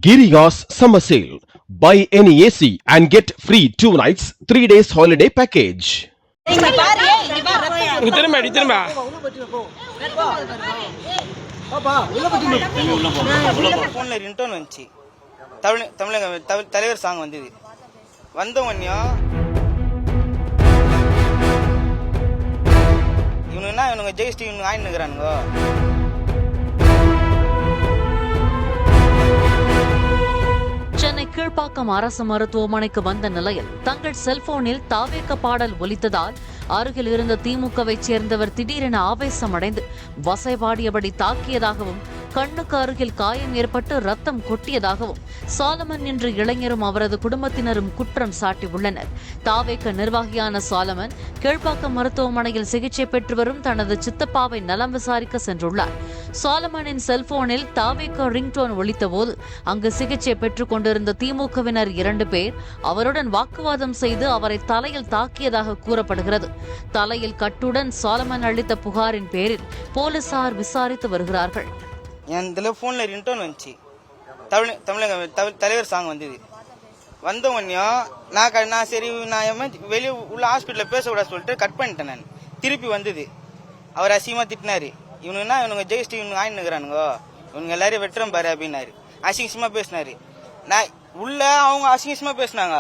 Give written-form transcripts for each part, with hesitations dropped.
Giriga's summer sale. Buy any AC and get free 2 nights, 3 days holiday package. ஃபோன்ல ringtone வந்துச்சு. தலைவர் song வந்தது. வந்த உடனே இவனுங்க ஜெயிஸ்டி இவனுங்க ஆயின்னு இருக்கிறானுங்க. சென்னை கீழ்ப்பாக்கம் அரசு மருத்துவமனைக்கு வந்த நிலையில் தங்கள் செல்போனில் தாவேக்க பாடல் ஒலித்ததால் அருகில் இருந்த திமுகவை சேர்ந்தவர் திடீரென ஆவேசமடைந்து வசைபாடியபடி தாக்கியதாகவும் கண்ணுக்கு அருகில் காயம் ஏற்பட்டு ரத்தம் கொட்டியதாகவும் சாலமன் என்ற இளைஞரும் அவரது குடும்பத்தினரும் குற்றம் சாட்டியுள்ளனர். தாவேக்க நிர்வாகியான சாலமன் கீழ்ப்பாக்கம் மருத்துவமனையில் சிகிச்சை பெற்று வரும் தனது சித்தப்பாவை நலம் விசாரிக்க சென்றுள்ளார். சாலமனின் செல்போனில் தாவேக்க ரிங்டோன் ஒலித்தபோது அங்கு சிகிச்சை பெற்றுக் கொண்டிருந்த திமுகவினர் 2 பேர் அவருடன் வாக்குவாதம் செய்து அவரை தலையில் தாக்கியதாக கூறப்படுகிறது. தலையில் கட்டுடன் சாலமன் அளித்த புகாரின் பேரில் போலீசார் விசாரித்து வருகிறார்கள். என் ஃபோனில் ரிங்டோன் வந்துச்சு. தலைவர் சாங் வந்தது. வந்த உடனே நான் சரி நான் வெளியே உள்ள ஹாஸ்பிட்டலில் பேசக்கூடாது சொல்லிட்டு கட் பண்ணிட்டேன். நான் திருப்பி வந்தது. அவர் அசிங்கமாக திட்டினாரு. இவனுங்க ஜெயிஸ்டி இவனுங்க ஆயின்னு இருக்கிறானுங்க, இவனுங்க எல்லாரையும் வெட்டுறோம் பாரு அப்படின்னாரு. அசிங்கமாக பேசினாரு. நான் உள்ள அவங்க அசிங்கமாக பேசினாங்க.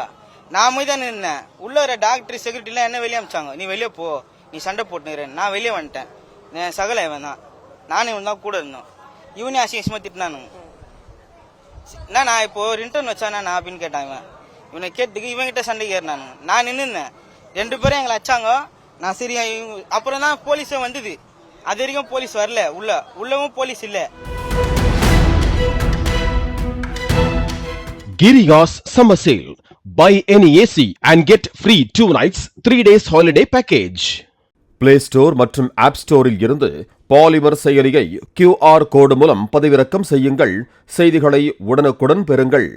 நான் போய் தான் நின்னேன். உள்ள ஒரு டாக்டர் செக்யூரிட்டிலாம் என்ன வெளியே அமிச்சாங்க. நீ வெளியே போ, நீ சண்டை போட்டுக்கிறேன். நான் வெளியே வந்துட்டேன். நான் சகல இவன் தான், நானும் இவன் தான் கூட இருந்தோம். இவனே அசிங்கமாக திட்டினானுங்க. நான் இப்போ ரிங்டோன் வச்சானா நான் அப்படின்னு கேட்டாங்க. இவனை கேட்டுக்கு இவங்கிட்ட சண்டைக்கு ஏறினானுங்க. நான் நின்றுந்தேன். 2 பேரும் எங்களை அச்சாங்க. நான் சரி அப்புறம் தான் போலீஸே வந்தது. அது வரைக்கும் போலீஸ் வரல. உள்ளவும் போலீஸ் இல்லை. Giriga's summer sale. Buy any AC and get free 2 nights, 3 days holiday package. Play Store மற்றும் App Storeல் இருந்து பாலிமர் செயலியை QR கோடு மூலம் பதிவிறக்கம் செய்யுங்கள். செய்திகளை உடனுக்குடன் பெறுங்கள்.